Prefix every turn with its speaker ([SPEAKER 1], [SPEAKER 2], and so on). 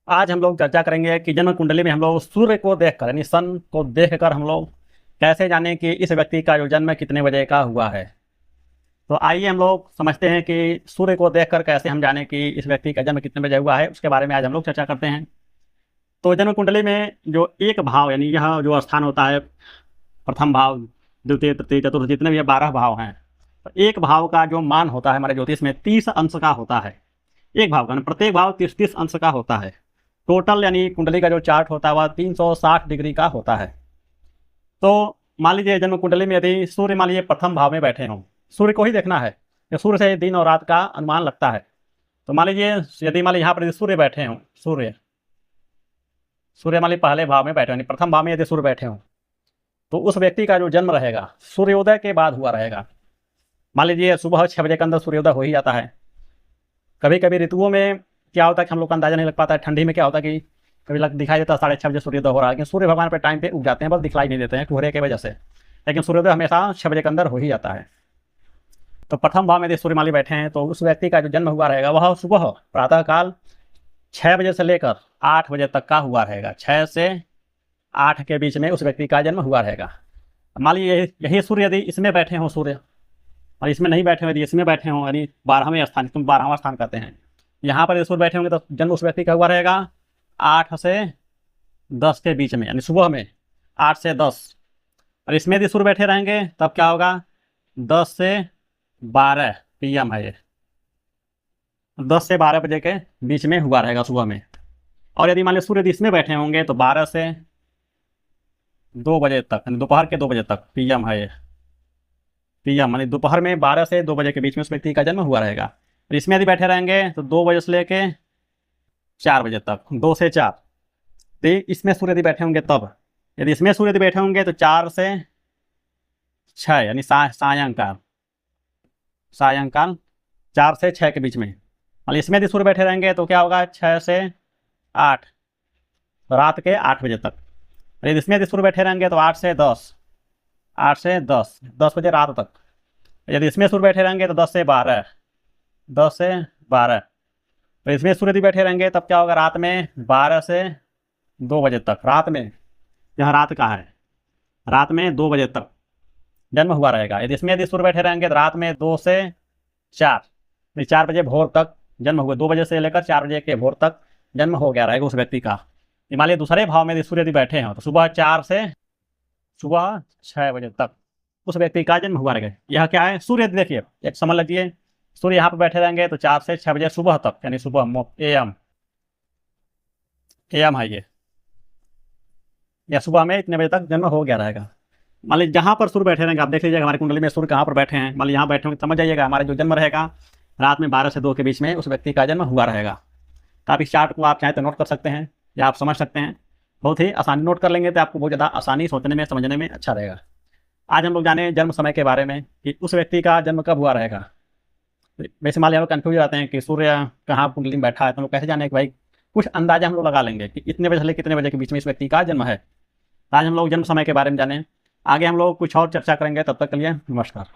[SPEAKER 1] आज हम लोग चर्चा करेंगे कि जन्म कुंडली में हम लोग सूर्य को देखकर यानी सन को देखकर हम लोग कैसे जानें कि इस व्यक्ति का जो जन्म कितने बजे का हुआ है। तो आइए हम लोग समझते हैं कि सूर्य को देखकर कैसे हम जानें कि इस व्यक्ति का जन्म कितने बजे हुआ है, उसके बारे में आज हम लोग चर्चा करते हैं। तो जन्म कुंडली में जो एक भाव यानी यह जो स्थान होता है, प्रथम भाव, द्वितीय, तृतीय, चतुर्थ, जितने भी 12 भाव हैं, तो एक भाव का जो मान होता है हमारे ज्योतिष में 30 अंश का होता है। एक भाव का प्रत्येक भाव 30-30 अंश का होता है। टोटल यानी कुंडली का जो चार्ट होता है वह 360 डिग्री का होता है। तो मान लीजिए जन्म कुंडली में यदि सूर्य मान लीजिए प्रथम भाव में बैठे हों, सूर्य को ही देखना है, या सूर्य से दिन और रात का अनुमान लगता है। तो मान लीजिए यदि मान लीजिए यहाँ पर सूर्य बैठे हों, सूर्य मान लीजिए पहले भाव में बैठे हों, प्रथम भाव में यदि सूर्य बैठे हों, तो उस व्यक्ति का जो जन्म रहेगा सूर्योदय के बाद हुआ रहेगा। मान लीजिए सुबह 6 बजे के अंदर सूर्योदय हो ही जाता है। कभी कभी ऋतुओं में क्या होता है कि हम लोग का अंदाजा नहीं लग पाता है। ठंडी में क्या होता है कि कभी दिखाई देता है 6:30 बजे सूर्योदय हो रहा है, लेकिन सूर्य भगवान पे टाइम पे उग जाते हैं, बस दिखलाई नहीं देते हैं कोहरे की वजह से, लेकिन सूर्योदय हमेशा 6 बजे के अंदर हो ही जाता है। तो प्रथम भाव में यदि सूर्यमाली बैठे हैं तो उस व्यक्ति का जो जन्म हुआ रहेगा वह सुबह प्रातःकाल 6 बजे से लेकर 8 बजे तक का हुआ रहेगा। 6 से 8 के बीच में उस व्यक्ति का जन्म हुआ रहेगा। मान लीजिए यही सूर्य यदि इसमें बैठे हों, सूर्य और इसमें नहीं बैठे हों, यदि इसमें बैठे हों यानी 12वें स्थान, तुम 12वां स्थान कहते हैं, यहाँ पर यदि सूर्य बैठे होंगे तो जन्म उस व्यक्ति का हुआ रहेगा 8 से 10 के बीच में, यानी सुबह में 8 से 10। और इसमें यदि सूर्य बैठे रहेंगे तब क्या होगा, 10 से 12 PM है ये, 10 से 12 बजे के बीच में हुआ रहेगा सुबह में। और यदि मान लीजिए सूर्य यदि इसमें बैठे होंगे तो 12 से 2 बजे तक, यानी दोपहर के 2 बजे तक PM है ये, PM यानी दोपहर में 12 से 2 बजे के बीच में उस व्यक्ति का जन्म हुआ रहेगा। और इसमें यदि बैठे रहेंगे तो 2 बजे से लेके 4 बजे तक, 2 से 4। तो इसमें सूर्य यदि बैठे होंगे तब, यदि इसमें सूर्य यदि बैठे होंगे तो 4 से 6 यानी सायंकाल 4 से 6 के बीच में। और इसमें यदि सूर्य बैठे रहेंगे तो क्या होगा, 6 से 8 रात के 8 बजे तक। और यदि इसमें यदि सूर्य बैठे रहेंगे तो 8 से 10 10 बजे रात तक। यदि इसमें सूर्य बैठे रहेंगे तो 10 से 12 तो इसमें सूर्य यदि बैठे रहेंगे तब क्या होगा, रात में 12 से 2 बजे तक, रात में, यहाँ रात का है, रात में 2 बजे तक जन्म हुआ रहेगा। यदि इसमें यदि सूर्य बैठे रहेंगे तो रात में 2 से 4 4 बजे भोर तक जन्म हुआ, 2 बजे से लेकर 4 बजे के भोर तक जन्म हो गया रहेगा उस व्यक्ति का। मान लीजिए दूसरे भाव में यदि सूर्य यदि बैठे हैं तो सुबह 4 से सुबह 6 बजे तक उस व्यक्ति का जन्म हुआ रहेगा। यह क्या है, सूर्य देखिए, एक समझ लीजिए, सूर्य यहाँ पर बैठे रहेंगे तो 4 से 6 बजे सुबह तक, यानी सुबह AM है ये, या सुबह में इतने बजे तक जन्म हो गया रहेगा। मान लीजिए जहाँ पर सूर्य बैठे रहेंगे, आप देख लीजिएगा हमारी कुंडली में सूर्य कहाँ पर बैठे हैं। मान लीजिए यहाँ बैठे होंगे, समझ जाइएगा हमारा जो जन्म रहेगा रात में 12 से 2 के बीच में उस व्यक्ति का जन्म हुआ रहेगा। तो आप इस चार्ट को आप चाहें तो नोट कर सकते हैं या आप समझ सकते हैं, बहुत ही आसानी नोट कर लेंगे तो आपको बहुत ज़्यादा आसानी सोचने में समझने में अच्छा रहेगा। आज हम लोग जाने जन्म समय के बारे में कि उस व्यक्ति का जन्म कब हुआ रहेगा। वैसे मान लिया हम लोग कन्फ्यूज रहते हैं कि सूर्य कहाँ कुंडली में बैठा है, तो हम लोग कैसे जाने कि भाई कुछ अंदाजा हम लोग लगा लेंगे कि इतने बजे से कितने बजे के बीच में इस व्यक्ति का जन्म है। आज हम लोग जन्म समय के बारे में जाने, आगे हम लोग कुछ और चर्चा करेंगे। तब तक के लिए नमस्कार।